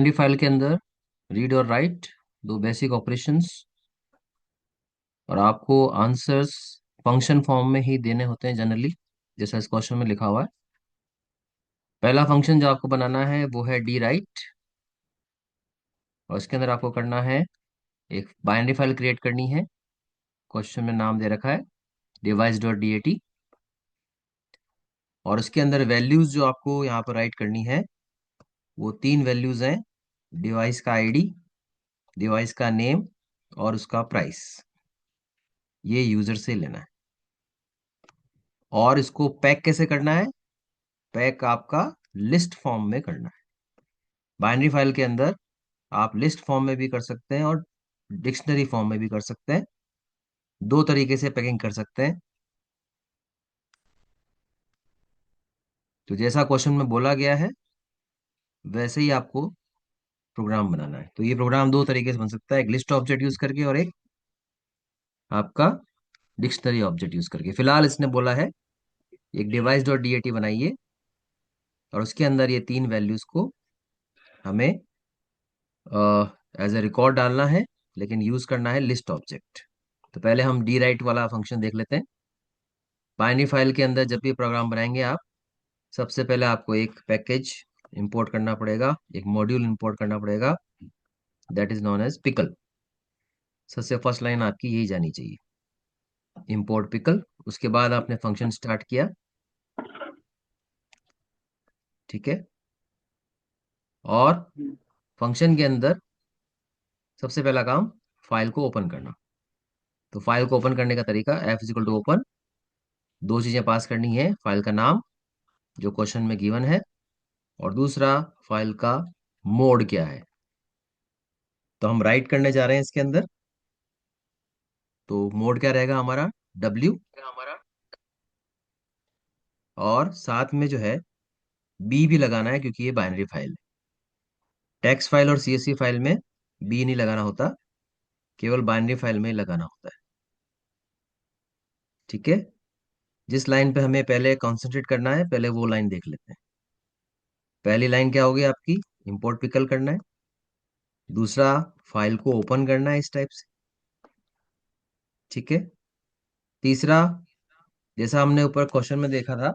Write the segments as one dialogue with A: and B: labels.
A: Binary file के अंदर read और राइट दो बेसिक ऑपरेशंस और आपको आंसर्स फंक्शन फॉर्म में ही देने होते हैं जनरली, जैसा इस क्वेश्चन में लिखा हुआ है। पहला फंक्शन जो आपको बनाना है वो है डी राइट, और इसके अंदर आपको करना है एक बाइनरी फाइल क्रिएट करनी है। क्वेश्चन में नाम दे रखा है device dot D A T, और इसके अंदर वैल्यूज जो आपको यहाँ पर राइट करनी है वो तीन वैल्यूज हैं। डिवाइस का आईडी, डिवाइस का नेम और उसका प्राइस, ये यूजर से लेना है। और इसको पैक कैसे करना है? पैक आपका लिस्ट फॉर्म में करना है। बाइनरी फाइल के अंदर आप लिस्ट फॉर्म में भी कर सकते हैं और डिक्शनरी फॉर्म में भी कर सकते हैं। दो तरीके से पैकिंग कर सकते हैं। तो जैसा क्वेश्चन में बोला गया है वैसे ही आपको प्रोग्राम बनाना है। तो ये प्रोग्राम दो तरीके से बन सकता है, एक लिस्ट ऑब्जेक्ट यूज करके और एक आपका डिक्शनरी ऑब्जेक्ट यूज करके। फिलहाल इसने बोला है एक डिवाइस डॉट डीएटी बनाइए और उसके अंदर ये तीन वैल्यूज को हमें एज ए रिकॉर्ड डालना है, लेकिन यूज करना है लिस्ट ऑब्जेक्ट। तो पहले हम डी राइट वाला फंक्शन देख लेते हैं। बाइनरी फाइल के अंदर जब भी प्रोग्राम बनाएंगे आप, सबसे पहले आपको एक पैकेज इंपोर्ट करना पड़ेगा, एक मॉड्यूल इंपोर्ट करना पड़ेगा, that is known as pickle. सबसे फर्स्ट लाइन आपकी यही जानी चाहिए, इंपोर्ट पिकल। उसके बाद आपने फंक्शन स्टार्ट किया, ठीक है। और फंक्शन के अंदर सबसे पहला काम फाइल को ओपन करना। तो फाइल को ओपन करने का तरीका F is equal to open, दो चीजें पास करनी है, फाइल का नाम जो क्वेश्चन में गिवन है और दूसरा फाइल का मोड क्या है। तो हम राइट करने जा रहे हैं इसके अंदर, तो मोड क्या रहेगा हमारा डब्ल्यू, और साथ में जो है बी भी लगाना है क्योंकि ये बाइनरी फाइल है। टेक्स्ट फाइल और सीएसवी फाइल में बी नहीं लगाना होता, केवल बाइनरी फाइल में ही लगाना होता है, ठीक है। जिस लाइन पे हमें पहले कंसंट्रेट करना है पहले वो लाइन देख लेते हैं। पहली लाइन क्या होगी आपकी, इंपोर्ट पिकल करना है। दूसरा, फाइल को ओपन करना है इस टाइप से, ठीक है। तीसरा, जैसा हमने ऊपर क्वेश्चन में देखा था,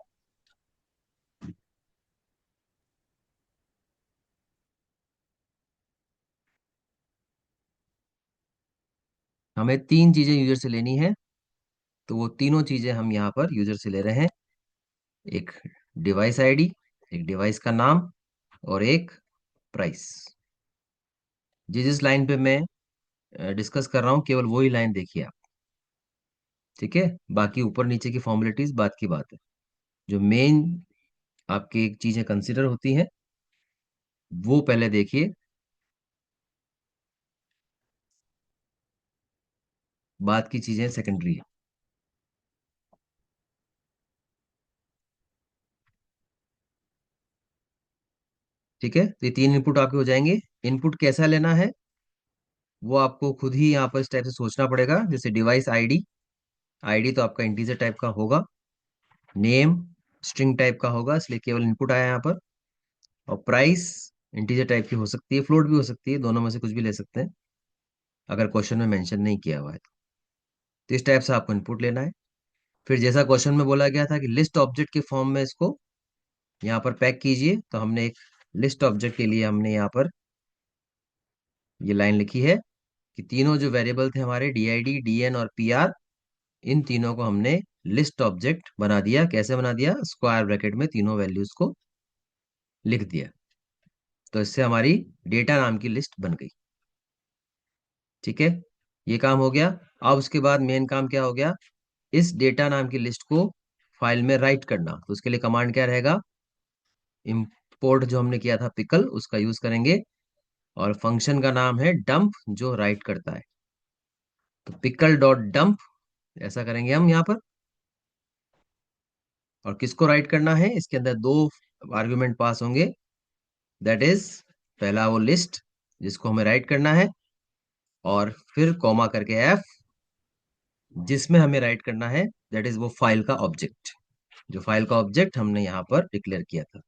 A: हमें तीन चीजें यूजर से लेनी है। तो वो तीनों चीजें हम यहाँ पर यूजर से ले रहे हैं, एक डिवाइस आईडी, एक डिवाइस का नाम और एक प्राइस। जिस जिस लाइन पे मैं डिस्कस कर रहा हूँ केवल वही लाइन देखिए आप, ठीक है। बाकी ऊपर नीचे की फॉर्मेलिटीज बात की बात है। जो मेन आपकी चीजें कंसिडर होती हैं वो पहले देखिए, बात की चीजें सेकेंडरी है, ठीक है। तो ये तीन इनपुट आपके हो जाएंगे। इनपुट कैसा लेना है वो आपको खुद ही यहाँ पर इस टाइप से सोचना पड़ेगा। जैसे डिवाइस आईडी, आईडी तो आपका इंटीजर टाइप का होगा, नेम स्ट्रिंग टाइप का होगा इसलिए केवल इनपुट आया यहाँ पर, और प्राइस इंटीजर टाइप की हो सकती है, फ्लोट भी हो सकती है, दोनों में से कुछ भी ले सकते हैं अगर क्वेश्चन में मेंशन नहीं किया हुआ है तो इस टाइप से आपको इनपुट लेना है। फिर जैसा क्वेश्चन में बोला गया था कि लिस्ट ऑब्जेक्ट के फॉर्म में इसको यहाँ पर पैक कीजिए, तो हमने एक लिस्ट ऑब्जेक्ट के लिए हमने यहाँ पर ये लाइन लिखी है कि तीनों जो वेरिएबल थे हमारे D I D, D N और पी आर, इन तीनों को हमने लिस्ट ऑब्जेक्ट बना दिया। कैसे बना दिया? स्क्वायर ब्रैकेट में तीनों वैल्यूज को लिख दिया। तो इससे हमारी डेटा नाम की लिस्ट बन गई, ठीक है। ये काम हो गया। अब उसके बाद मेन काम क्या हो गया, इस डेटा नाम की लिस्ट को फाइल में राइट करना। तो उसके लिए कमांड क्या रहेगा, इंपोर्ट जो हमने किया था पिकल उसका यूज करेंगे, और फंक्शन का नाम है डंप जो राइट करता है। तो पिकल डॉट डंप ऐसा करेंगे हम यहाँ पर। और किसको राइट करना है, इसके अंदर दो आर्गुमेंट पास होंगे, दैट इज पहला वो लिस्ट जिसको हमें राइट करना है, और फिर कॉमा करके एफ जिसमें हमें राइट करना है, दैट इज वो फाइल का ऑब्जेक्ट, जो फाइल का ऑब्जेक्ट हमने यहाँ पर डिक्लेयर किया था।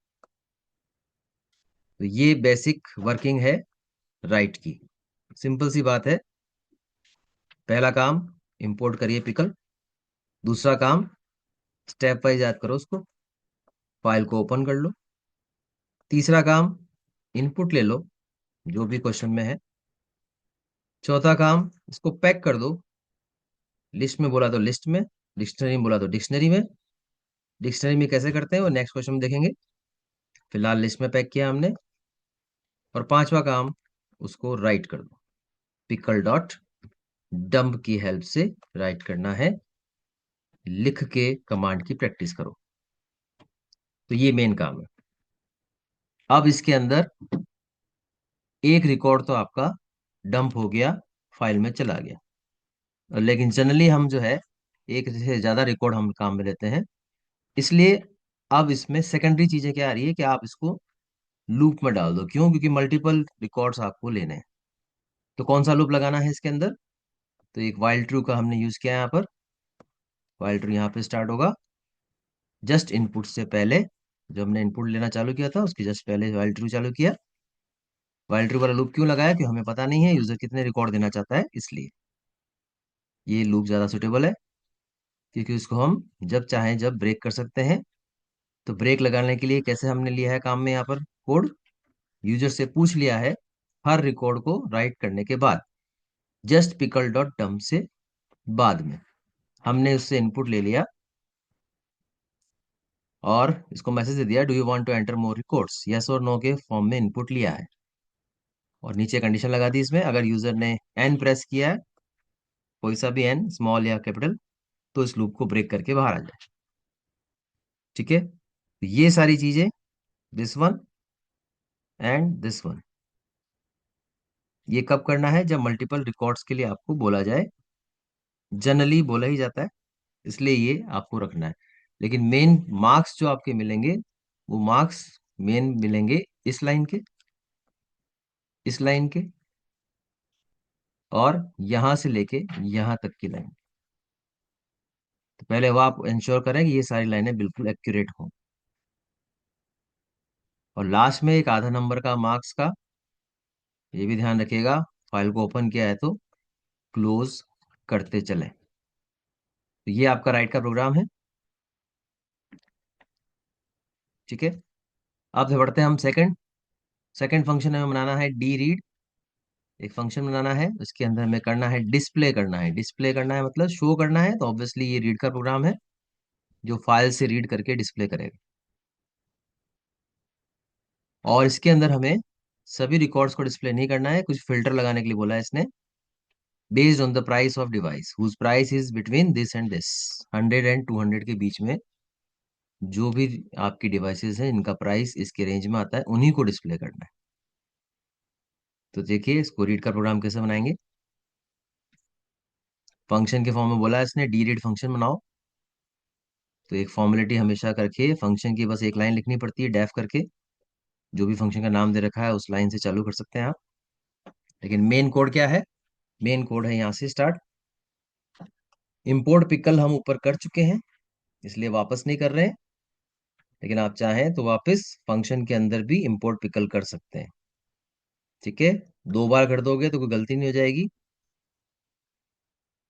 A: तो ये बेसिक वर्किंग है राइट की। सिंपल सी बात है। पहला काम, इंपोर्ट करिए पिकल। दूसरा काम, स्टेप वाइज याद करो उसको, फाइल को ओपन कर लो। तीसरा काम, इनपुट ले लो जो भी क्वेश्चन में है। चौथा काम, इसको पैक कर दो। लिस्ट में बोला तो लिस्ट में, डिक्शनरी में बोला तो डिक्शनरी में। डिक्शनरी में कैसे करते हैं वो नेक्स्ट क्वेश्चन में देखेंगे। फिलहाल लिस्ट में पैक किया हमने। और पांचवा काम, उसको राइट कर दो। पिकल डॉट डंप की हेल्प से राइट करना है। लिख के कमांड की प्रैक्टिस करो। तो ये मेन काम है। अब इसके अंदर एक रिकॉर्ड तो आपका डंप हो गया, फाइल में चला गया। लेकिन जनरली हम जो है एक से ज्यादा रिकॉर्ड हम काम में लेते हैं, इसलिए अब इसमें सेकेंडरी चीजें क्या आ रही है कि आप इसको लूप में डाल दो। क्यों? क्योंकि मल्टीपल रिकॉर्ड्स आपको लेने हैं। तो कौन सा लूप लगाना है इसके अंदर? तो एक वाइल ट्रू का हमने यूज किया है यहाँ पर। वाइल ट्रू यहाँ पे स्टार्ट होगा जस्ट इनपुट से पहले। जो हमने इनपुट लेना चालू किया था उसके जस्ट पहले वाइल ट्रू चालू किया। वाइल ट्रू वाला लूप क्यों लगाया? कि हमें पता नहीं है यूजर कितने रिकॉर्ड देना चाहता है, इसलिए ये लूप ज्यादा सुटेबल है। क्योंकि उसको हम जब चाहें जब ब्रेक कर सकते हैं। तो ब्रेक लगाने के लिए कैसे हमने लिया है काम में यहाँ पर कोड, यूजर से पूछ लिया है हर रिकॉर्ड को राइट करने के बाद, जस्ट पिकल डॉट डम्प से बाद में हमने उससे इनपुट ले लिया और इसको मैसेज दे दिया, do you want to enter more records, yes और नो के फॉर्म में इनपुट लिया है। और नीचे कंडीशन लगा दी इसमें, अगर यूजर ने एन प्रेस किया है, कोई सा भी एन, स्मॉल या कैपिटल, तो इस लूप को ब्रेक करके बाहर आ जाए। ठीक है? तो ये सारी चीजें, this one and this one, ये कब करना है? जब मल्टीपल रिकॉर्ड्स के लिए आपको बोला जाए। जनरली बोला ही जाता है, इसलिए ये आपको रखना है। लेकिन मेन मार्क्स जो आपके मिलेंगे, वो मार्क्स मेन मिलेंगे इस लाइन के, इस लाइन के, और यहां से लेके यहां तक की लाइन। तो पहले वो आप इंश्योर करें कि ये सारी लाइनें बिल्कुल एक्यूरेट हों। और लास्ट में एक आधा नंबर का मार्क्स का ये भी ध्यान रखिएगा, फाइल को ओपन किया है तो क्लोज करते चलें। तो ये आपका राइट का प्रोग्राम है। ठीक है? अब से बढ़ते हैं हम सेकंड। सेकंड फंक्शन हमें बनाना है डी रीड। एक फंक्शन बनाना है, उसके अंदर हमें करना है डिस्प्ले करना है। डिस्प्ले करना है मतलब शो करना है, तो ऑब्वियसली ये रीड का प्रोग्राम है जो फाइल से रीड करके डिस्प्ले करेगा। और इसके अंदर हमें सभी रिकॉर्ड्स को डिस्प्ले नहीं करना है, कुछ फिल्टर लगाने के लिए बोला है इसने। Based on the price of device whose price is between this and this, 100 and 200 के बीच में जो भी आपकी डिवाइसेस हैं इनका प्राइस इसके रेंज में आता है, उन्हीं को डिस्प्ले करना है। तो देखिए इसको रीड का प्रोग्राम कैसे बनाएंगे। फंक्शन के फॉर्म में बोला है इसने डी रीड फंक्शन बनाओ। तो एक फॉर्मेलिटी हमेशा करके फंक्शन की बस एक लाइन लिखनी पड़ती है, डेफ करके। जो भी फंक्शन का नाम दे रखा है उस लाइन से चालू कर सकते हैं आप। लेकिन मेन कोड क्या है? मेन कोड है यहाँ से स्टार्ट। इंपोर्ट पिकल हम ऊपर कर चुके हैं, इसलिए वापस नहीं कर रहे हैं। लेकिन आप चाहें तो वापस फंक्शन के अंदर भी इंपोर्ट पिकल कर सकते हैं। ठीक है? 2 बार कर दोगे तो कोई गलती नहीं हो जाएगी,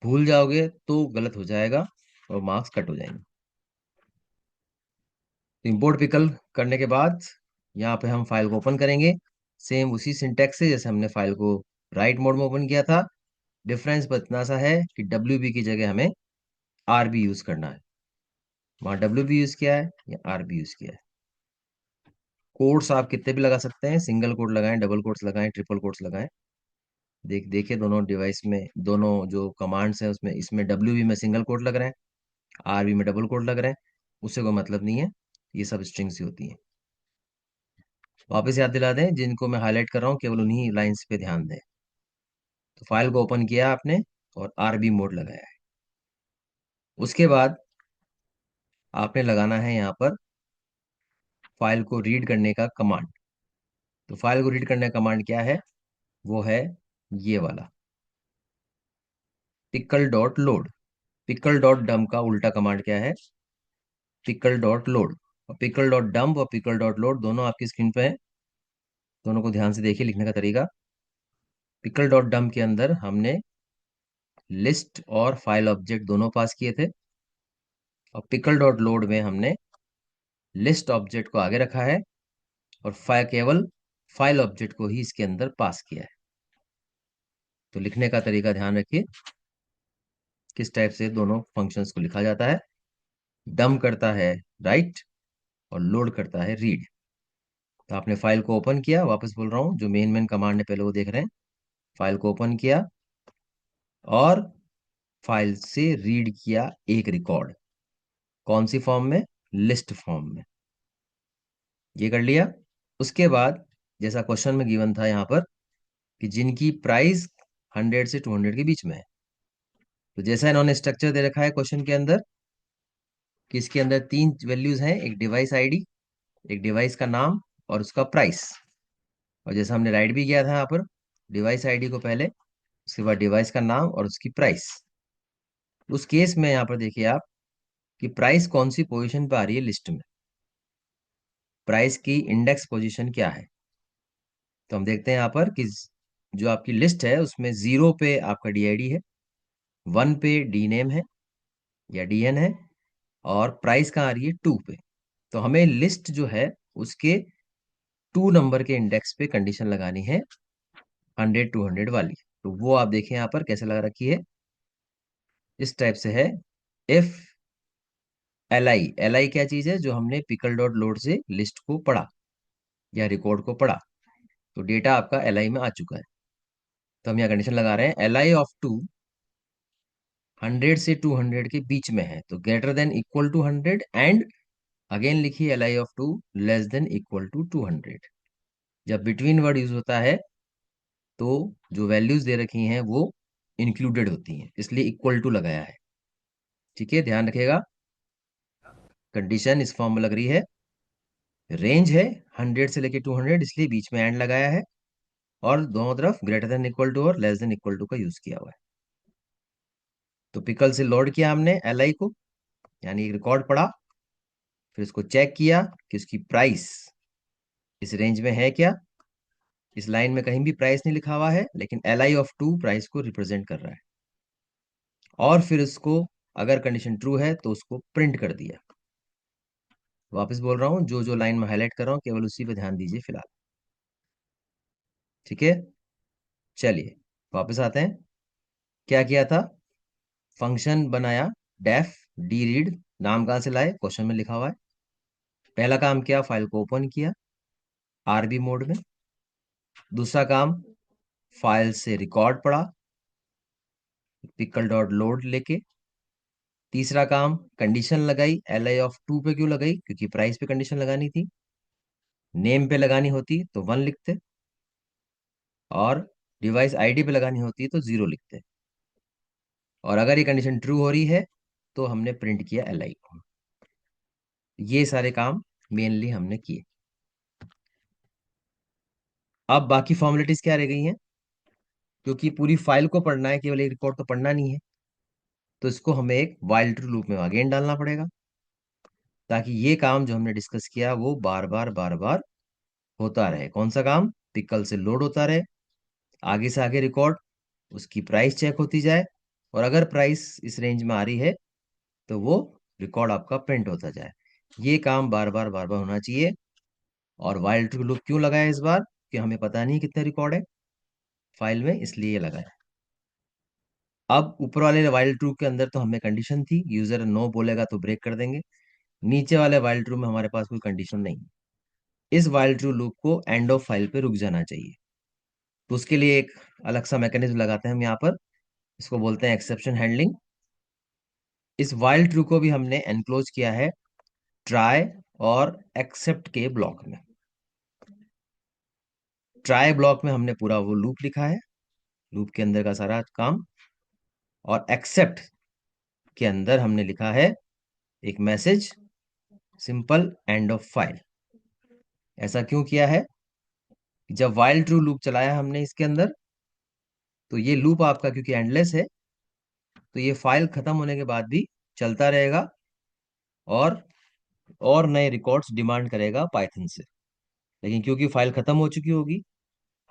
A: भूल जाओगे तो गलत हो जाएगा और मार्क्स कट हो जाएंगे। तो इंपोर्ट पिकल करने के बाद यहाँ पे हम फाइल को ओपन करेंगे, सेम उसी सिंटेक्स से जैसे हमने फाइल को राइट मोड में ओपन किया था। डिफरेंस बस इतना सा है कि डब्ल्यू बी की जगह हमें आर बी यूज करना है। वहां डब्ल्यू बी यूज किया है या आर बी यूज किया है। कोड्स आप कितने भी लगा सकते हैं, सिंगल कोड लगाएं, डबल कोड्स लगाएं, ट्रिपल कोड्स लगाएं। देखिए दोनों डिवाइस में दोनों जो कमांड्स हैं उसमें, इसमें डब्ल्यू बी में सिंगल कोड लग रहे हैं, आर बी में डबल कोड लग रहे हैं। उससे कोई मतलब नहीं है, ये सब स्ट्रिंग्स ही होती हैं। वापस याद दिला दें, जिनको मैं हाईलाइट कर रहा हूँ केवल उन्हीं लाइंस पे ध्यान दें। तो फाइल को ओपन किया आपने और आरबी मोड लगाया है। उसके बाद आपने लगाना है यहाँ पर फाइल को रीड करने का कमांड। तो फाइल को रीड करने का कमांड क्या है? वो है ये वाला, pickle dot load. Pickle dot dump का उल्टा कमांड क्या है? Pickle dot load. और पिकल डॉट डम्प और पिकल डॉट लोड दोनों आपकी स्क्रीन पे है। दोनों को ध्यान से देखिए लिखने का तरीका। पिकल डॉट डम के अंदर हमने लिस्ट और फाइल ऑब्जेक्ट दोनों पास किए थे, और पिकल डॉट लोड में हमने लिस्ट ऑब्जेक्ट को आगे रखा है और केवल फाइल ऑब्जेक्ट को ही इसके अंदर पास किया है। तो लिखने का तरीका ध्यान रखिए, किस टाइप से दोनों फंक्शंस को लिखा जाता है। डम करता है राइट और लोड करता है रीड। तो आपने फाइल को ओपन किया, वापस बोल रहा हूँ, जो मेन मेन कमांड है पहले वो देख रहे हैं। फाइल को ओपन किया और फाइल से रीड किया एक रिकॉर्ड। कौन सी फॉर्म में? लिस्ट फॉर्म में। ये कर लिया। उसके बाद जैसा क्वेश्चन में गिवन था यहाँ पर कि जिनकी प्राइस 100 से 200 के बीच में है, तो जैसा इन्होंने स्ट्रक्चर दे रखा है क्वेश्चन के अंदर कि इसके अंदर तीन वैल्यूज हैं, एक डिवाइस आईडी, एक डिवाइस का नाम और उसका प्राइस। और जैसा हमने राइट भी किया था यहाँ पर, डिवाइस आईडी को पहले, उसके बाद डिवाइस का नाम और उसकी प्राइस। उस केस में यहाँ पर देखिए आप कि प्राइस कौन सी पोजीशन पे आ रही है लिस्ट में, प्राइस की इंडेक्स पोजीशन क्या है। तो हम देखते हैं यहाँ पर कि जो आपकी लिस्ट है उसमें 0 पे आपका डीआईडी है, 1 पे डी नेम है या डीएन है, और प्राइस कहाँ आ रही है? 2 पे। तो हमें लिस्ट जो है उसके 2 नंबर के इंडेक्स पे कंडीशन लगानी है, 100 200 वाली। तो वो आप देखें यहाँ पर कैसे लगा रखी है, इस टाइप से है। इफ एल आई क्या चीज है? जो हमने पिकल डॉट लोड से लिस्ट को पढ़ा या रिकॉर्ड को पढ़ा, तो डेटा आपका एल आई में आ चुका है। तो हम यहाँ कंडीशन लगा रहे हैं एल आई ऑफ 2 100 से 200 के बीच में है, तो greater than equal to 100, and again लिखिए L I of 2 less than equal to 200। जब बिटवीन वर्ड यूज होता है तो जो वैल्यूज दे रखी हैं वो इंक्लूडेड होती हैं, इसलिए इक्वल टू लगाया है। ठीक है, ध्यान रखिएगा। कंडीशन इस फॉर्म में लग रही है, रेंज है 100 से लेके 200, इसलिए बीच में एंड लगाया है, और दोनों तरफ ग्रेटर देन इक्वल टू और लेस देन इक्वल टू का यूज किया हुआ है। तो पिकल से लोड किया हमने एल आई को, यानी एक रिकॉर्ड पढ़ा, फिर उसको चेक किया कि उसकी प्राइस इस रेंज में है क्या। इस लाइन में कहीं भी प्राइस नहीं लिखा हुआ है, लेकिन एल आई ऑफ 2 प्राइस को रिप्रेजेंट कर रहा है। और फिर उसको, अगर कंडीशन ट्रू है तो उसको प्रिंट कर दिया। वापस बोल रहा हूँ, जो जो लाइन में हाईलाइट कर रहा हूँ केवल उसी पे ध्यान दीजिए फिलहाल। ठीक है, चलिए वापस आते हैं। क्या किया था? फंक्शन बनाया डेफ डी रीड। नाम कहाँ से लाए? क्वेश्चन में लिखा हुआ है। पहला काम किया, फाइल को ओपन किया आरबी मोड में। दूसरा काम, फाइल से रिकॉर्ड पढ़ा पिकल डॉट लोड लेके। तीसरा काम, कंडीशन लगाई। एल आई ऑफ 2 पे क्यों लगाई? क्योंकि प्राइस पे कंडीशन लगानी थी। नेम पे लगानी होती तो 1 लिखते, और डिवाइस आईडी पे लगानी होती तो 0 लिखते। और अगर ये कंडीशन ट्रू हो रही है तो हमने प्रिंट किया एल आई को। ये सारे काम मेनली हमने किए। अब बाकी फॉर्मेलिटीज क्या रह गई हैं? क्योंकि पूरी फाइल को पढ़ना है, केवल एक रिकॉर्ड तो पढ़ना नहीं है, तो इसको हमें एक वाइल ट्रू लूप में अगेन डालना पड़ेगा, ताकि ये काम जो हमने डिस्कस किया वो बार बार होता रहे। कौन सा काम? पिकल से लोड होता रहे, आगे से आगे रिकॉर्ड, उसकी प्राइस चेक होती जाए, और अगर प्राइस इस रेंज में आ रही है तो वो रिकॉर्ड आपका प्रिंट होता जाए। ये काम बार बार होना चाहिए। और वाइल ट्रू लूप क्यों लगाया इस बार? कि हमें पता नहीं कितने रिकॉर्ड है फाइल में, इसलिए ये लगाया। अब ऊपर वाले वाइल ट्रू के अंदर तो हमें कंडीशन थी, यूजर नो बोलेगा तो ब्रेक कर देंगे। नीचे वाले वाइल ट्रू में हमारे पास कोई कंडीशन नहीं है। इस वाइल ट्रू लूप को एंड ऑफ फाइल पे रुक जाना चाहिए। तो उसके लिए एक अलग सा मैकेनिज्म लगाते हैं हम यहाँ पर, इसको बोलते हैं एक्सेप्शन हैंडलिंग। इस वाइल ट्रू को भी हमने एनक्लोज किया है ट्राई और एक्सेप्ट के ब्लॉक में। ट्राई ब्लॉक में हमने पूरा वो लूप लिखा है, लूप के अंदर का सारा काम, और एक्सेप्ट के अंदर हमने लिखा है एक message, simple end of file. ऐसा क्यों किया है? जब वाइल ट्रू लूप चलाया हमने इसके अंदर, तो ये लूप आपका क्योंकि एंडलेस है, तो ये फाइल खत्म होने के बाद भी चलता रहेगा, और नए रिकॉर्ड्स डिमांड करेगा पाइथन से। लेकिन क्योंकि फाइल खत्म हो चुकी होगी,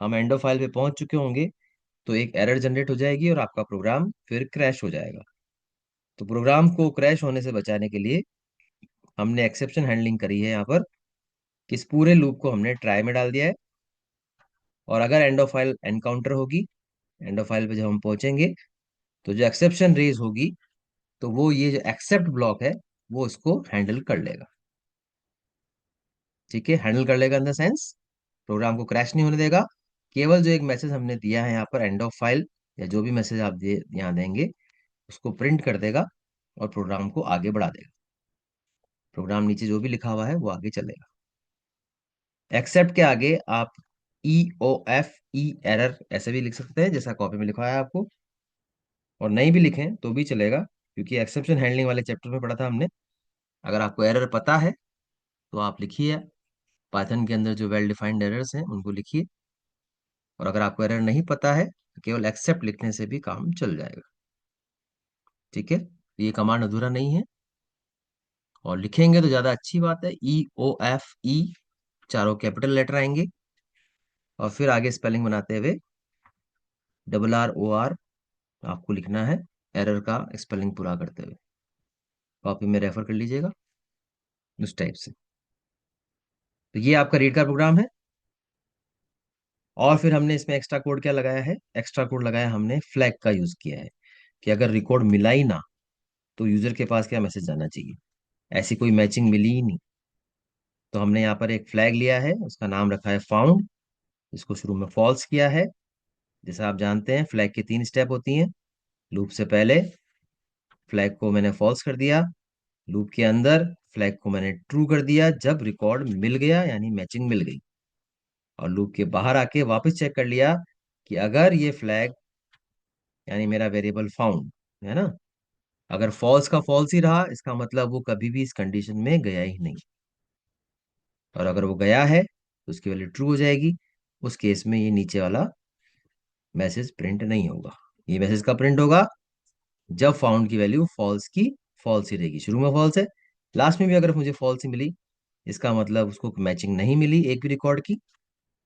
A: हम एंड ऑफ फाइल पे पहुंच चुके होंगे, तो एक एरर जनरेट हो जाएगी और आपका प्रोग्राम फिर क्रैश हो जाएगा। तो प्रोग्राम को क्रैश होने से बचाने के लिए हमने एक्सेप्शन हैंडलिंग करी है यहाँ पर, कि इस पूरे लूप को हमने ट्राई में डाल दिया है। और अगर एंड ऑफ फाइल एनकाउंटर होगी, एंड ऑफ फाइल पे जब हम पहुंचेंगे, तो जो एक्सेप्शन रेज होगी, तो वो ये जो एक्सेप्ट ब्लॉक है वो इसको हैंडल कर लेगा। ठीक है, हैंडल कर लेगा इन द सेंस प्रोग्राम को क्रैश नहीं होने देगा। केवल जो एक मैसेज हमने दिया है यहाँ पर एंड ऑफ फाइल, या जो भी मैसेज आप यहाँ देंगे, उसको प्रिंट कर देगा और प्रोग्राम को आगे बढ़ा देगा। प्रोग्राम नीचे जो भी लिखा हुआ है वो आगे चलेगा। एक्सेप्ट के आगे आप EOF एरर ऐसे भी लिख सकते हैं जैसा कॉपी में लिखा है आपको, और नहीं भी लिखें तो भी चलेगा, क्योंकि एक्सेप्शन हैंडलिंग वाले चैप्टर में पढ़ा था हमने। अगर आपको एरर पता है तो आप लिखिए, पाइथन के अंदर जो वेल डिफाइंड एरर्स हैं उनको लिखिए। और अगर आपको एरर नहीं पता है तो केवल एक्सेप्ट लिखने से भी काम चल जाएगा। ठीक है, ये कमांड अधूरा नहीं है, और लिखेंगे तो ज्यादा अच्छी बात है। EOF चारों कैपिटल लेटर आएंगे, और फिर आगे स्पेलिंग बनाते हुए RROR आपको लिखना है, एरर का स्पेलिंग पूरा करते हुए। कॉपी में रेफर कर लीजिएगा उस टाइप से। तो ये आपका रीड का प्रोग्राम है। और फिर हमने इसमें एक्स्ट्रा कोड क्या लगाया है? एक्स्ट्रा कोड लगाया हमने फ्लैग का यूज किया है, कि अगर रिकॉर्ड मिला ही ना, तो यूजर के पास क्या मैसेज जाना चाहिए, ऐसी कोई मैचिंग मिली ही नहीं। तो हमने यहाँ पर एक फ्लैग लिया है, उसका नाम रखा है फाउंड, इसको शुरू में फॉल्स किया है। जैसा आप जानते हैं फ्लैग की 3 स्टेप होती हैं। लूप से पहले फ्लैग को मैंने फॉल्स कर दिया, लूप के अंदर फ्लैग को मैंने ट्रू कर दिया जब रिकॉर्ड मिल गया, यानी मैचिंग मिल गई। और लूप के बाहर आके वापस चेक कर लिया कि अगर ये फ्लैग, यानी मेरा वेरिएबल फाउंड है ना, अगर फॉल्स का फॉल्स ही रहा, इसका मतलब वो कभी भी इस कंडीशन में गया ही नहीं। और अगर वो गया है तो उसकी वैल्यू ट्रू हो जाएगी। उस केस में ये नीचे वाला मैसेज प्रिंट नहीं होगा। ये मैसेज का प्रिंट होगा जब फाउंड की वैल्यू फॉल्स की फॉल्स ही रहेगी। शुरू में फॉल्स है, लास्ट में भी अगर मुझे फॉल्स ही मिली, इसका मतलब उसको मैचिंग नहीं मिली एक भी रिकॉर्ड की,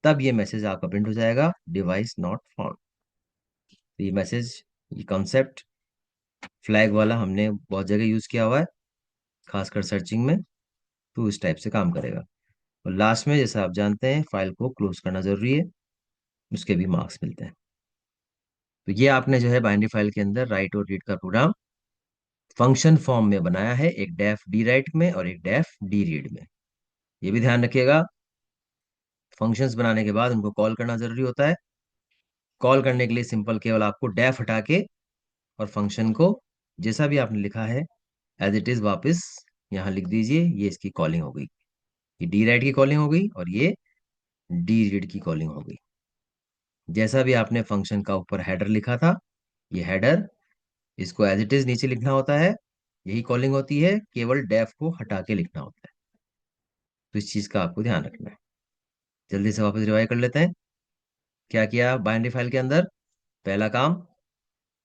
A: तब ये मैसेज आपका प्रिंट हो जाएगा, डिवाइस नॉट फाउंड। तो ये मैसेज, ये कॉन्सेप्ट फ्लैग वाला हमने बहुत जगह यूज किया हुआ है, खासकर सर्चिंग में। तो इस टाइप से काम करेगा। और लास्ट में जैसा आप जानते हैं फाइल को क्लोज करना जरूरी है, उसके भी मार्क्स मिलते हैं। तो ये आपने जो है बाइनरी फाइल के अंदर राइट और रीड का प्रोग्राम फंक्शन फॉर्म में बनाया है, एक डेफ डी राइट में और एक डेफ डी रीड में। ये भी ध्यान रखिएगा, फंक्शंस बनाने के बाद उनको कॉल करना जरूरी होता है। कॉल करने के लिए सिंपल केवल आपको डेफ हटा के और फंक्शन को जैसा भी आपने लिखा है एज इट इज वापस यहाँ लिख दीजिए। ये इसकी कॉलिंग हो गई, ये डी राइट की कॉलिंग हो गई और ये डी रीड की कॉलिंग हो गई। जैसा भी आपने फंक्शन का ऊपर हेडर लिखा था, ये हेडर, इसको एज इट इज नीचे लिखना होता है। यही कॉलिंग होती है, केवल डेफ को हटा के लिखना होता है। तो इस चीज का आपको ध्यान रखना है। जल्दी से वापस रिवाइज कर लेते हैं। क्या किया बाइनरी फाइल के अंदर? पहला काम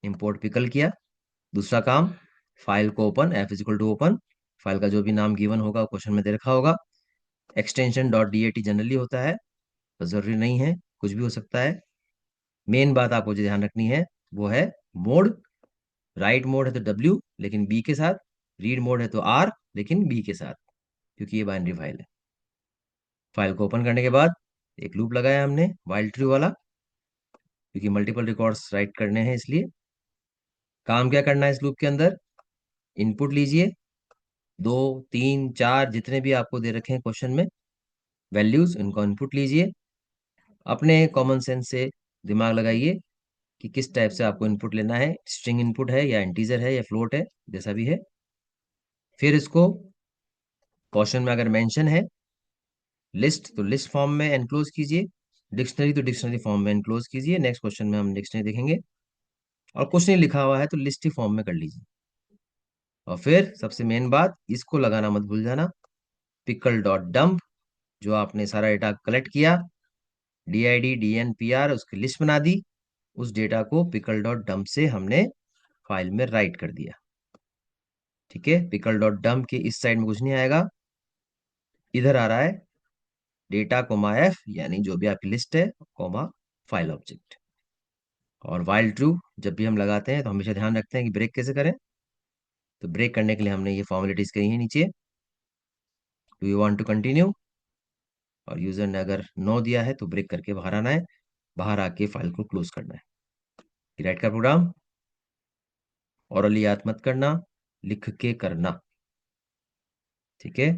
A: इंपोर्ट पिकल किया। दूसरा काम फाइल को open, F is equal to open, file का जो भी नाम गिवन होगा क्वेश्चन में दे रखा होगा। एक्सटेंशन .dat जनरली होता है, तो जरूरी नहीं है, कुछ भी हो सकता है। मेन बात आपको जो ध्यान रखनी है वो है मोड। राइट मोड है तो W लेकिन B के साथ, रीड मोड है तो R लेकिन B के साथ, क्योंकि ये बाइनरी फाइल है। फाइल को ओपन करने के बाद एक लूप लगाया हमने वाइल ट्रू वाला, क्योंकि मल्टीपल रिकॉर्ड्स राइट करने हैं इसलिए। काम क्या करना है इस लूप के अंदर? इनपुट लीजिए, 2 3 4 जितने भी आपको दे रखे हैं क्वेश्चन में वैल्यूज, इनको इनपुट लीजिए। अपने कॉमन सेंस से दिमाग लगाइए कि किस टाइप से आपको इनपुट लेना है, स्ट्रिंग इनपुट है या इंटीजर है या फ्लोट है, जैसा भी है। फिर इसको क्वेश्चन में अगर मेंशन है लिस्ट, तो लिस्ट फॉर्म में एनक्लोज कीजिए। डिक्शनरी तो डिक्शनरी फॉर्म में एनक्लोज कीजिए। नेक्स्ट क्वेश्चन में हम डिक्शनरी देखेंगे। और कुछ नहीं लिखा हुआ है तो लिस्ट ही फॉर्म में कर लीजिए। और फिर सबसे मेन बात, इसको लगाना मत भूल जाना, पिकल डॉट डम्प। जो आपने सारा डेटा कलेक्ट किया, DID DNPR, उसकी लिस्ट बना दी, उस डेटा को पिकल डॉट डम्प से हमने फाइल में राइट कर दिया। ठीक है, पिकल डॉट डम्प के इस साइड में कुछ नहीं आएगा, इधर आ रहा है डेटा कोमा एफ, यानी जो भी आपकी लिस्ट है, कोमा फाइल ऑब्जेक्ट। और वाइल ट्रू जब भी हम लगाते हैं तो हमेशा ध्यान रखते हैं कि ब्रेक कैसे करें। तो ब्रेक करने के लिए हमने ये फॉर्मेलिटीज कही है नीचे। Do you want to continue, और यूजर ने अगर नो दिया है तो ब्रेक करके बाहर आना है, बाहर आके फाइल को क्लोज करना है। राइट का प्रोग्राम, औरली याद मत करना, लिख के करना, ठीक है।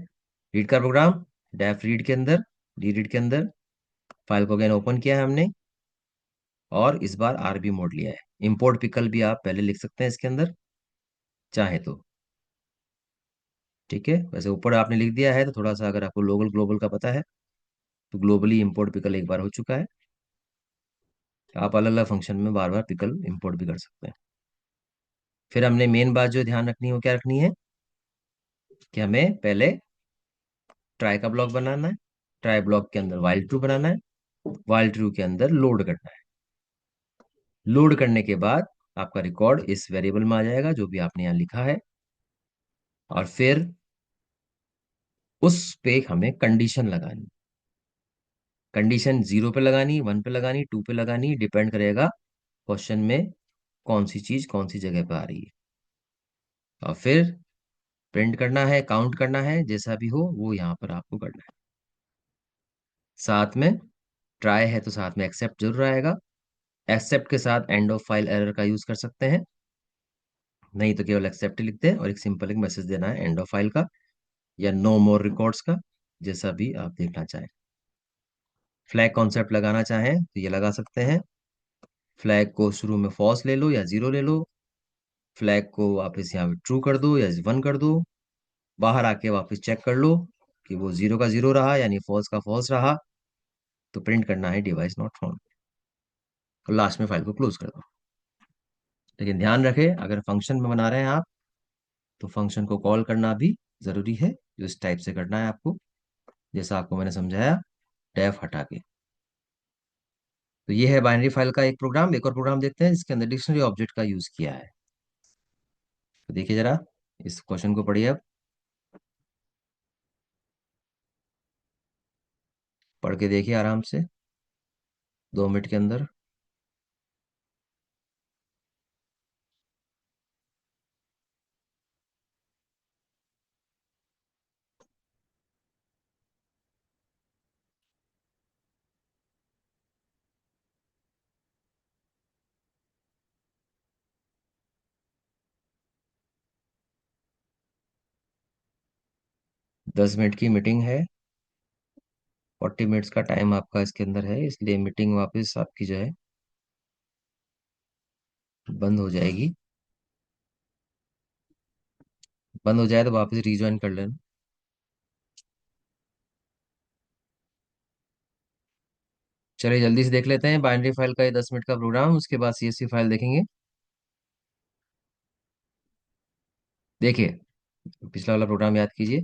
A: रीड का प्रोग्राम, डेफ रीड के अंदर, डी रीड के अंदर फाइल को अगेन ओपन किया है हमने, और इस बार आरबी मोड लिया है। इंपोर्ट पिकल भी आप पहले लिख सकते हैं इसके अंदर चाहे तो, ठीक है। वैसे ऊपर आपने लिख दिया है तो थोड़ा सा अगर आपको लोकल ग्लोबल का पता है तो ग्लोबली इंपोर्ट पिकल एक बार हो चुका है। आप अलग अलग फंक्शन में बार बार पिकल इंपोर्ट भी कर सकते हैं। फिर हमने मेन बात जो ध्यान रखनी है वो क्या रखनी है, कि हमें पहले ट्राई का ब्लॉक बनाना है, ट्राई ब्लॉक के अंदर वाइल ट्रू बनाना है, वाइल ट्रू के अंदर लोड करना है। लोड करने के बाद आपका रिकॉर्ड इस वेरिएबल में आ जाएगा जो भी आपने यहाँ लिखा है, और फिर उस पे हमें कंडीशन लगानी। कंडीशन 0 पे लगानी, 1 पे लगानी, 2 पे लगानी, डिपेंड करेगा क्वेश्चन में कौन सी चीज कौन सी जगह पे आ रही है। और फिर प्रिंट करना है, काउंट करना है, जैसा भी हो वो यहाँ पर आपको करना है। साथ में ट्राई है तो साथ में एक्सेप्ट जरूर आएगा। एक्सेप्ट के साथ एंड ऑफ फाइल एरर का यूज कर सकते हैं, नहीं तो केवल एक्सेप्ट लिखते हैं और एक सिंपल एक मैसेज देना है एंड ऑफ फाइल का या नो मोर रिकॉर्ड्स का, जैसा भी आप देखना चाहें। फ्लैग कॉन्सेप्ट लगाना चाहें तो ये लगा सकते हैं। फ्लैग को शुरू में फॉल्स ले लो या 0 ले लो, फ्लैग को वापस यहाँ पे ट्रू कर दो या 1 कर दो, बाहर आके वापस चेक कर लो कि वो 0 का 0 रहा यानी फॉल्स का फॉल्स रहा, तो प्रिंट करना है डिवाइस नॉट फाउंड, और लास्ट में फाइल को क्लोज कर दो। लेकिन ध्यान रखें अगर फंक्शन में बना रहे हैं आप तो फंक्शन को कॉल करना भी जरूरी है, जो इस टाइप से करना है आपको, जैसा आपको मैंने समझाया, डेफ हटा के। तो ये है बाइनरी फाइल का एक प्रोग्राम। एक और प्रोग्राम देखते हैं जिसके अंदर डिक्शनरी ऑब्जेक्ट का यूज किया है। तो देखिए जरा, इस क्वेश्चन को पढ़िए अब, पढ़ के देखिए आराम से 2 मिनट के अंदर। 10 मिनट की मीटिंग है, 40 मिनट्स का टाइम आपका इसके अंदर है, इसलिए मीटिंग वापस आपकी जो है बंद हो जाएगी। बंद हो जाए तो वापस रिज्वाइन कर लेना। चलिए जल्दी से देख लेते हैं बाइनरी फाइल का ये 10 मिनट का प्रोग्राम, उसके बाद सीएसवी फाइल देखेंगे। देखिए पिछला वाला प्रोग्राम याद कीजिए।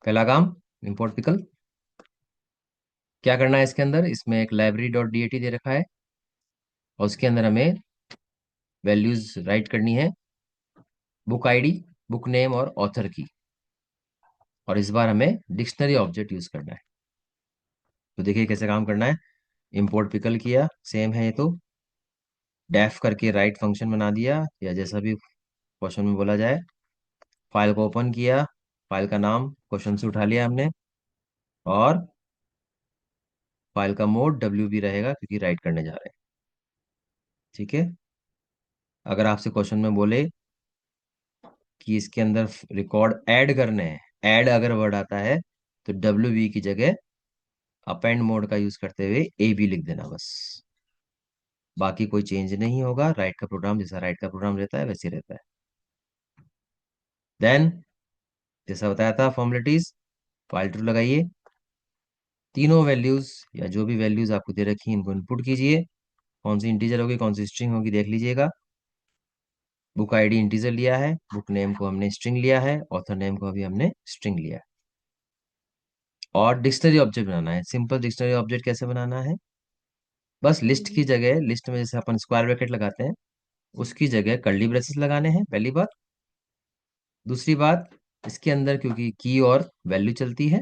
A: पहला काम, इंपोर्ट पिकल। क्या करना है इसके अंदर, इसमें एक लाइब्रेरी डॉट डीएटी दे रखा है और उसके अंदर हमें वैल्यूज राइट करनी है, बुक आईडी, बुक नेम और ऑथर की। और इस बार हमें डिक्शनरी ऑब्जेक्ट यूज करना है। तो देखिए कैसे काम करना है। इंपोर्ट पिकल किया, सेम है ये तो, डेफ करके राइट फंक्शन बना दिया या जैसा भी क्वेश्चन में बोला जाए। फाइल को ओपन किया, फाइल का नाम क्वेश्चन से उठा लिया हमने, और फाइल का मोड डब्ल्यू बी रहेगा क्योंकि राइट करने जा रहे हैं, ठीक है। अगर आपसे क्वेश्चन में बोले कि इसके अंदर रिकॉर्ड ऐड करने हैं, ऐड अगर वर्ड आता है तो डब्ल्यू बी की जगह अपेंड मोड का यूज करते हुए ए बी लिख देना बस। बाकी कोई चेंज नहीं होगा, राइट का प्रोग्राम जैसा राइट का प्रोग्राम रहता है वैसे ही रहता है। देन जैसा बताया था फॉर्मेलिटीज, फाइल ट्रू लगाइए, तीनों वैल्यूज या जो भी वैल्यूज आपको दे रखी हैं इनको इनपुट कीजिए। कौन सी इंटीजर होगी कौन सी स्ट्रिंग होगी देख लीजिएगा। बुक आईडी इंटीजर लिया है, बुक नेम को हमने स्ट्रिंग लिया है, ऑथर नेम को भी हमने स्ट्रिंग लिया है। और डिक्शनरी ऑब्जेक्ट बनाना है। सिंपल डिक्शनरी ऑब्जेक्ट कैसे बनाना है, बस लिस्ट की जगह, लिस्ट में जैसे अपन स्क्वायर ब्रैकेट लगाते हैं उसकी जगह कर्ली ब्रेसेस लगाने हैं, पहली बात। दूसरी बात, इसके अंदर क्योंकि की और वैल्यू चलती है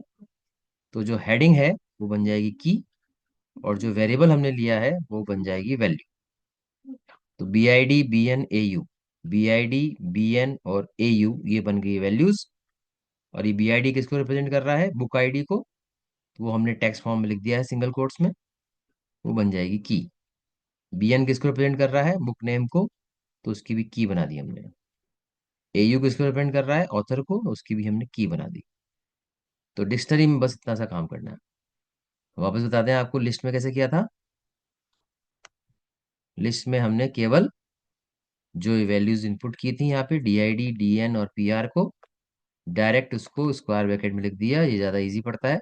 A: तो जो हेडिंग है वो बन जाएगी की, और जो वेरिएबल हमने लिया है वो बन जाएगी वैल्यू। तो B I D B N A U, B I D B N और ए यू ये बन गई वैल्यूज। और ये बी आई डी किसको रिप्रेजेंट कर रहा है, बुक आईडी को, तो वो हमने टेक्स्ट फॉर्म में लिख दिया है सिंगल कोट्स में, वो बन जाएगी की। बी एन किसको रिप्रेजेंट कर रहा है, बुक नेम को, तो उसकी भी की बना दी हमने। ए यू किसको रिप्रेजेंट कर रहा है, ऑथर को, उसकी भी हमने की बना दी। तो डिक्शनरी में बस इतना सा काम करना है। वापस बताते हैं आपको लिस्ट में कैसे किया था। लिस्ट में हमने केवल जो वैल्यूज इनपुट की थी यहाँ पे D I D D N और पी आर को, डायरेक्ट उसको स्क्वायर ब्रैकेट में लिख दिया, ये ज्यादा इजी पड़ता है।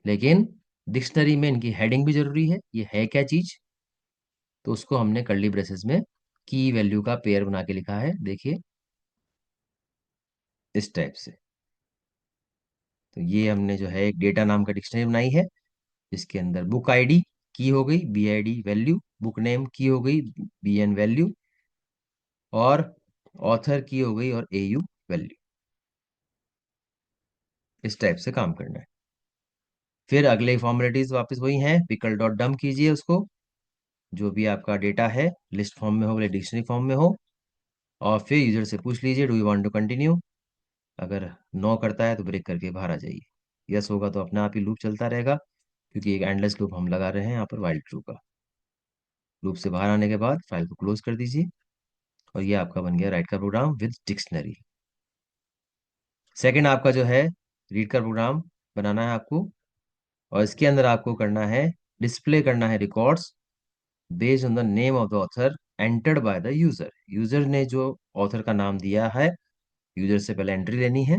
A: लेकिन डिक्शनरी में इनकी हेडिंग भी जरूरी है, ये है क्या चीज, तो उसको हमने कर्ली ब्रेसेस में की वैल्यू का पेयर बना के लिखा है, देखिए इस टाइप से। तो ये हमने जो है एक डेटा नाम का डिक्शनरी बनाई है, जिसके अंदर बुक आईडी की हो गई, B I D value, book name की हो गई, बी एन वैल्यू, और ऑथर की हो गई और ए यू वैल्यू। इस टाइप से काम करना है। फिर अगले फॉर्मेलिटीज वापस वही हैं, पिकल डॉट डम कीजिए उसको, जो भी आपका डेटा है लिस्ट फॉर्म में हो या डिक्शनरी फॉर्म में हो, और फिर यूजर से पूछ लीजिए do you want to continue. अगर नो करता है तो ब्रेक करके बाहर आ जाइए, यस होगा तो अपने आप ही लूप चलता रहेगा, क्योंकि एक एंडलेस लूप हम लगा रहे हैं यहाँ पर वाइल्ड ट्रू का। लूप से बाहर आने के बाद फाइल को क्लोज कर दीजिए, और ये आपका बन गया राइट का प्रोग्राम विद डिक्शनरी। सेकंड आपका जो है रीड का प्रोग्राम बनाना है आपको, और इसके अंदर आपको करना है, डिस्प्ले करना है records based on the name of the author entered by the user. User ने जो ऑथर का नाम दिया है, यूजर से पहले एंट्री लेनी है।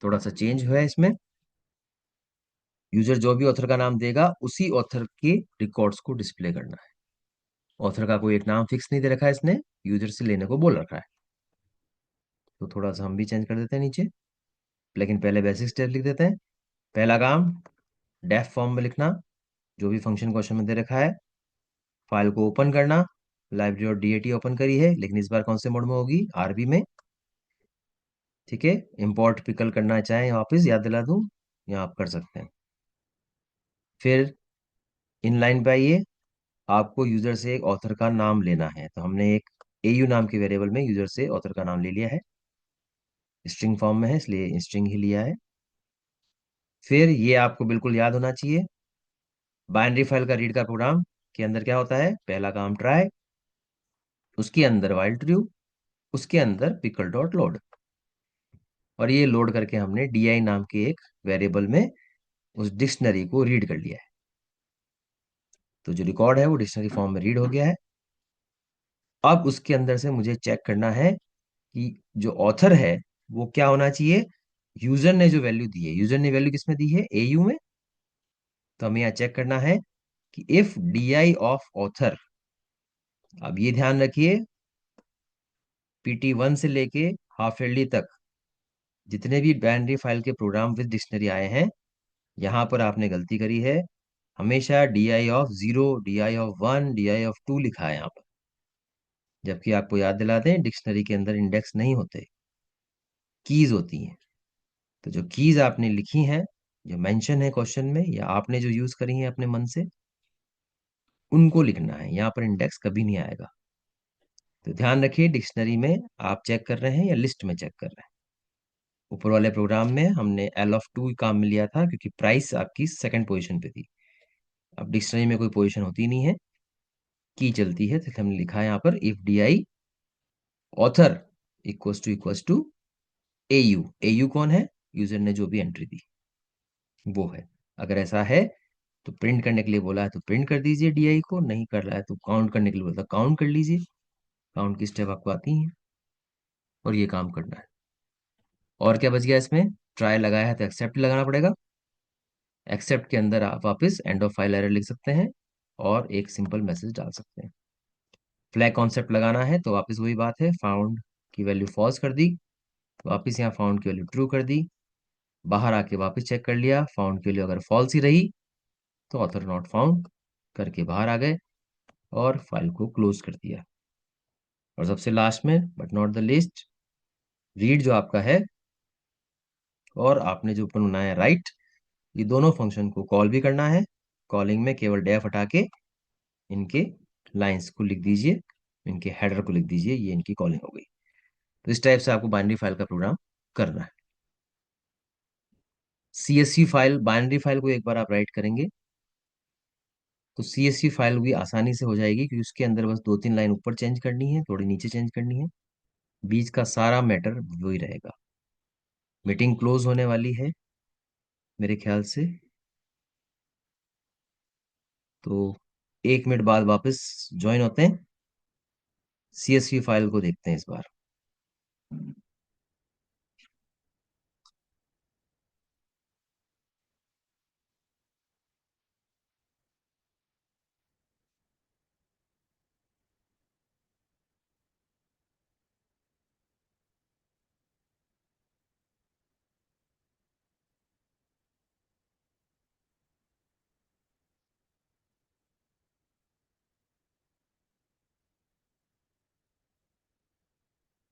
A: थोड़ा सा चेंज हुआ है इसमें, यूजर जो भी ऑथर का नाम देगा उसी ऑथर के रिकॉर्ड्स को डिस्प्ले करना है। ऑथर का कोई एक नाम फिक्स नहीं दे रखा है इसने, यूजर से लेने को बोल रखा है। तो थोड़ा सा हम भी चेंज कर देते हैं नीचे, लेकिन पहले बेसिक स्टेप लिख देते हैं। पहला काम, डेफ फॉर्म में लिखना जो भी फंक्शन क्वेश्चन में दे रखा है, फाइल को ओपन करना। लाइब्रेरी और डीएटी ओपन करी है, लेकिन इस बार कौन से मोड में होगी, आरबी में। ठीक है, इंपोर्ट पिकल करना चाहें वापस याद दिला दूं, यहाँ आप कर सकते हैं। फिर इनलाइन पे आइए, आपको यूजर से एक ऑथर का नाम लेना है, तो हमने एक एयू नाम के वेरिएबल में यूजर से ऑथर का नाम ले लिया है, स्ट्रिंग फॉर्म में है इसलिए स्ट्रिंग ही लिया है। फिर ये आपको बिल्कुल याद होना चाहिए, बाइनरी फाइल का रीड का प्रोग्राम के अंदर क्या होता है, पहला काम ट्राई, उसके अंदर वाइल ट्रू, उसके अंदर पिकल डॉट लोड, और ये लोड करके हमने डी आई नाम के एक वेरिएबल में उस डिक्शनरी को रीड कर लिया है। तो जो रिकॉर्ड है वो डिक्शनरी फॉर्म में रीड हो गया है। अब उसके अंदर से मुझे चेक करना है कि जो ऑथर है वो क्या होना चाहिए, यूजर ने जो वैल्यू दी है, यूजर ने वैल्यू किसमें दी है, एयू में। तो हमें यहाँ चेक करना है कि if D I of author, अब ये ध्यान रखिए PT1 से लेके हाफ एयरली तक जितने भी बाइनरी फाइल के प्रोग्राम विद डिक्शनरी आए हैं, यहाँ पर आपने गलती करी है। हमेशा DI of 0, DI of 1, DI of 2 लिखा है यहाँ पर, जबकि आपको याद दिला दें डिक्शनरी के अंदर इंडेक्स नहीं होते, कीज होती हैं। तो जो कीज आपने लिखी हैं, जो मेंशन है क्वेश्चन में, या आपने जो यूज करी है अपने मन से, उनको लिखना है, यहाँ पर इंडेक्स कभी नहीं आएगा। तो ध्यान रखिए डिक्शनरी में आप चेक कर रहे हैं या लिस्ट में चेक कर रहे हैं। ऊपर वाले प्रोग्राम में हमने L(2) काम में लिया था, क्योंकि प्राइस आपकी सेकंड पोजीशन पे थी। अब डिक्शनरी में कोई पोजीशन होती नहीं है, की चलती है, तो हमने लिखा है यहाँ पर if D I author equals to AU. AU कौन है, यूजर ने जो भी एंट्री दी वो है। अगर ऐसा है तो प्रिंट करने के लिए बोला है तो प्रिंट कर दीजिए DI को, नहीं कर रहा है तो काउंट करने के लिए बोला काउंट कर लीजिए। काउंट की स्टेप आपको आती है, और ये काम करना है। और क्या बच गया इसमें, ट्राई लगाया है तो एक्सेप्ट लगाना पड़ेगा। एक्सेप्ट के अंदर आप वापस एंड ऑफ फाइल एरर लिख सकते हैं, और एक सिंपल मैसेज डाल सकते हैं। फ्लैग कॉन्सेप्ट लगाना है तो वापस वही बात है, फाउंड की वैल्यू फॉल्स कर दी, वापस यहाँ फाउंड की वैल्यू ट्रू कर दी, बाहर आके वापस चेक कर लिया, फाउंड की वैल्यू अगर फॉल्स ही रही तो ऑथर नॉट फाउंड करके बाहर आ गए, और फाइल को क्लोज कर दिया। और सबसे लास्ट में but not the least, read जो आपका है और आपने जो ऊपर बनाया राइट, ये दोनों फंक्शन को कॉल भी करना है। कॉलिंग में केवल डेफ हटा के इनके लाइंस को लिख दीजिए, इनके हेडर को लिख दीजिए, ये इनकी कॉलिंग हो गई। तो इस टाइप से आपको बाइनरी फाइल का प्रोग्राम करना है। सीएसवी फाइल, बाइनरी फाइल को एक बार आप राइट करेंगे तो सीएसवी फाइल भी आसानी से हो जाएगी, क्योंकि उसके अंदर बस 2-3 लाइन ऊपर चेंज करनी है, थोड़ी नीचे चेंज करनी है, बीच का सारा मैटर वही रहेगा। मीटिंग क्लोज होने वाली है मेरे ख्याल से, तो 1 मिनट बाद वापस ज्वाइन होते हैं, सीएसवी फाइल को देखते हैं इस बार।